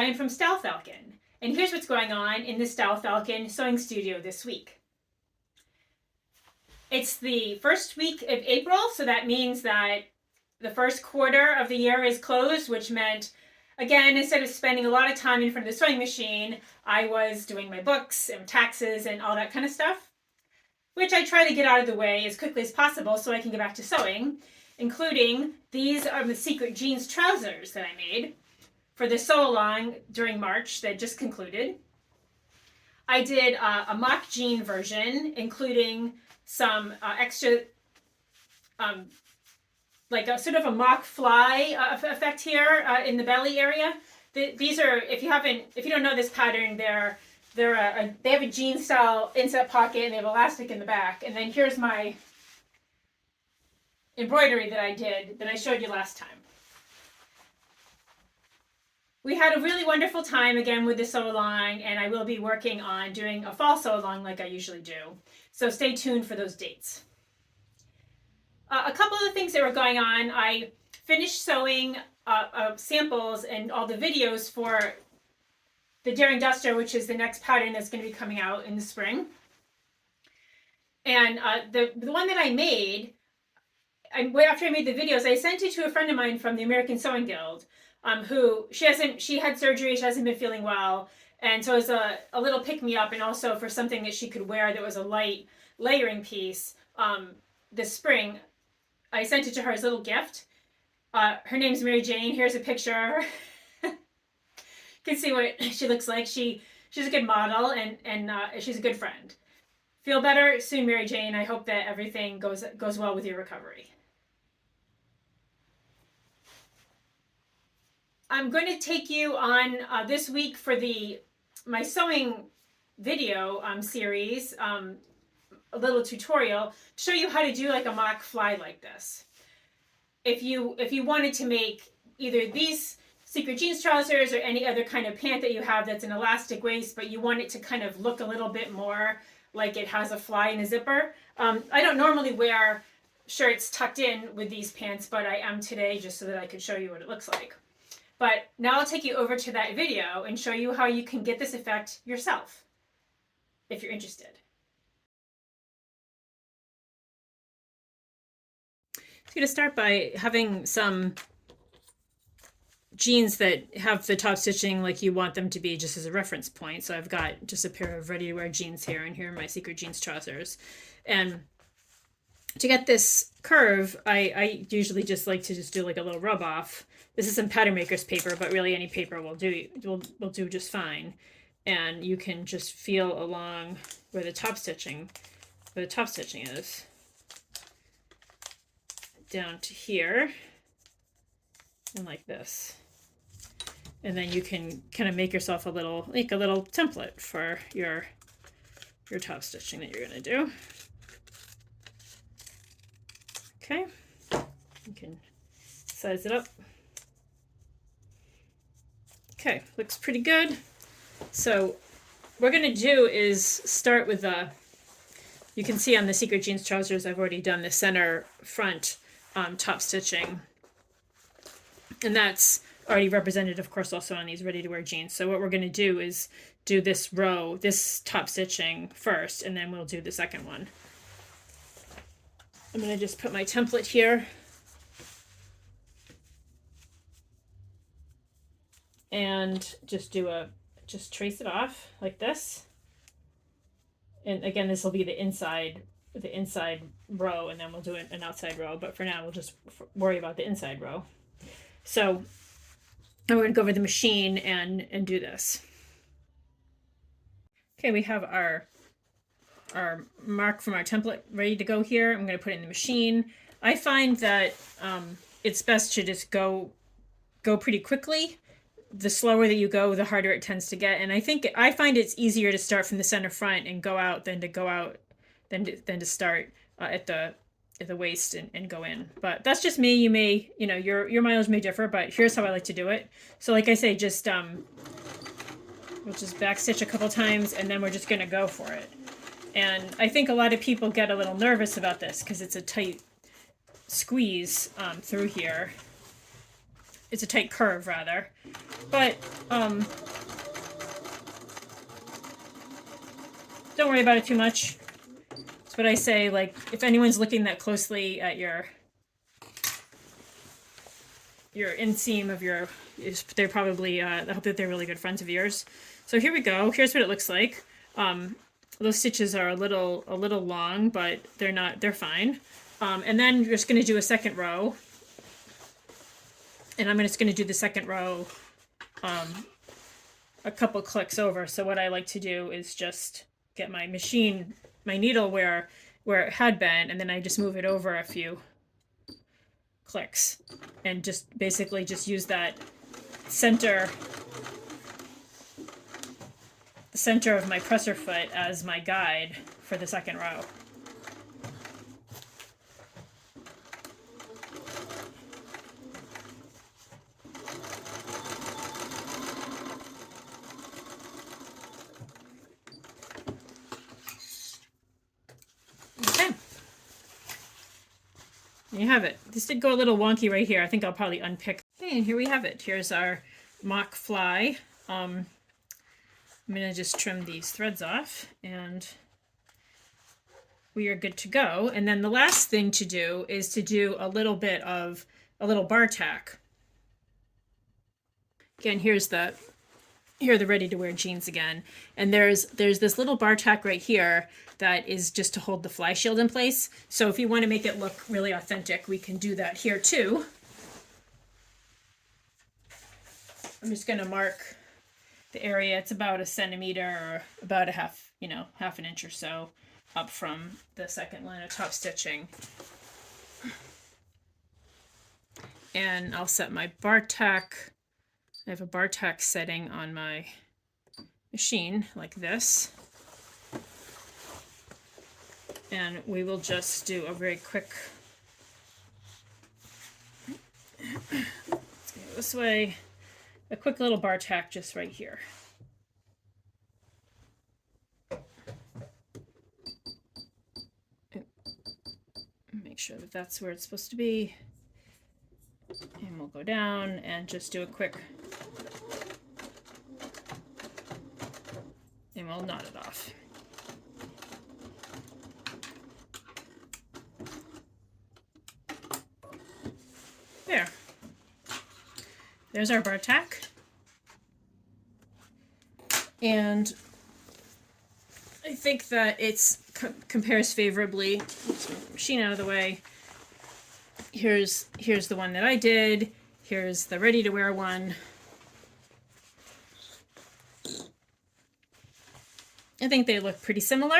Diane from Style Falcon, and here's what's going on in the Style Falcon sewing studio this week. It's the first week of April, so that means that the first quarter of the year is closed, which meant, again, instead of spending a lot of time in front of the sewing machine, I was doing my books and taxes and all that kind of stuff, which I try to get out of the way as quickly as possible so I can get back to sewing, including these are the secret jeans trousers that I made for the sew along during March that just concluded. I did a mock jean version, including some extra, like a sort of a mock fly effect here in the belly area. These are, if you don't know this pattern, they have a jean style inset pocket and they have elastic in the back. And then here's my embroidery that I did that I showed you last time. We had a really wonderful time again with the sew along, and I will be working on doing a fall sew along like I usually do. So stay tuned for those dates. A couple of the things that were going on, I finished sewing samples and all the videos for the Daring Duster, which is the next pattern that's going to be coming out in the spring. And the one that I made, after I made the videos, I sent it to a friend of mine from the American Sewing Guild, who she had surgery, she hasn't been feeling well, and so it was a little pick-me-up, and also for something that she could wear that was a light layering piece this spring. I sent it to her as a little gift. Her name's Mary Jane. Here's a picture. You can see what she looks like. She's a good model, and she's a good friend. Feel better soon, Mary Jane. I hope that everything goes well with your recovery. I'm going to take you on this week for my sewing video series, a little tutorial to show you how to do like a mock fly like this. If you wanted to make either these secret jeans trousers or any other kind of pant that you have that's an elastic waist, but you want it to kind of look a little bit more like it has a fly in a zipper. I don't normally wear shirts tucked in with these pants, but I am today just so that I could show you what it looks like. But now I'll take you over to that video and show you how you can get this effect yourself, if you're interested. I'm going to start by having some jeans that have the top stitching like you want them to be, just as a reference point. So I've got just a pair of ready-to-wear jeans here, and here are my secret jeans trousers. And to get this curve, I usually just like to just do like a little rub off. This is some pattern maker's paper, but really any paper will do just fine. And you can just feel along where the top stitching is, down to here, and like this. And then you can kind of make yourself a little template for your top stitching that you're going to do. Okay, you can size it up. Okay, looks pretty good. So what we're going to do is start with you can see on the secret jeans trousers, I've already done the center front top stitching. And that's already represented, of course, also on these ready-to-wear jeans. So what we're going to do is do this top stitching first, and then we'll do the second one. I'm going to just put my template here. And just trace it off like this. And again, this will be the inside row, and then we'll do an outside row. But for now, we'll just worry about the inside row. So I'm going to go over the machine and do this. Okay, we have our mark from our template ready to go here. I'm going to put it in the machine. I find that it's best to just go pretty quickly. The slower that you go, the harder it tends to get. And I find it's easier to start from the center front and go out than to start at the waist and go in. But that's just me. You may, your mileage may differ, but here's how I like to do it. So like I say, we'll just back stitch a couple times, and then we're just going to go for it. And I think a lot of people get a little nervous about this because it's a tight squeeze through here. It's a tight curve, rather. But don't worry about it too much. That's what I say. Like, if anyone's looking that closely at your inseam of your, they're probably I hope that they're really good friends of yours. So here we go. Here's what it looks like. Those stitches are a little long, but they're fine. And then you're just going to do a second row. And I'm just going to do the second row a couple clicks over. So what I like to do is just get my needle where it had been, and then I just move it over a few clicks and just basically just use that the center of my presser foot as my guide for the second row. Okay. There you have it. This did go a little wonky right here. I think I'll probably unpick. Okay, and here we have it. Here's our mock fly. I'm going to just trim these threads off, and we are good to go. And then the last thing to do is to do a little bar tack. Again, here are the ready-to-wear jeans again. And there's this little bar tack right here that is just to hold the fly shield in place. So if you want to make it look really authentic, we can do that here too. I'm just going to mark the area. It's about a centimeter or about a half an inch or so up from the second line of top stitching. And I'll set my bar tack. I have a bar tack setting on my machine like this. And we will just do a very quick, let's go this way, a quick little bar tack just right here. Make sure that that's where it's supposed to be. And we'll go down and just do a quick, and we'll knot it off. There. There's our bar tack. And I think that it's compares favorably. Let's move the machine out of the way. Here's the one that I did. Here's the ready-to-wear one. I think they look pretty similar.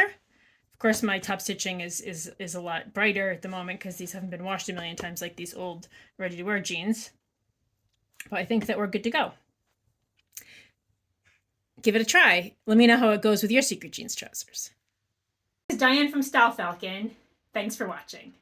Of course, my top stitching is a lot brighter at the moment because these haven't been washed a million times like these old ready-to-wear jeans. But I think that we're good to go. Give it a try. Let me know how it goes with your secret jeans trousers. This is Diane from Style Falcon. Thanks for watching.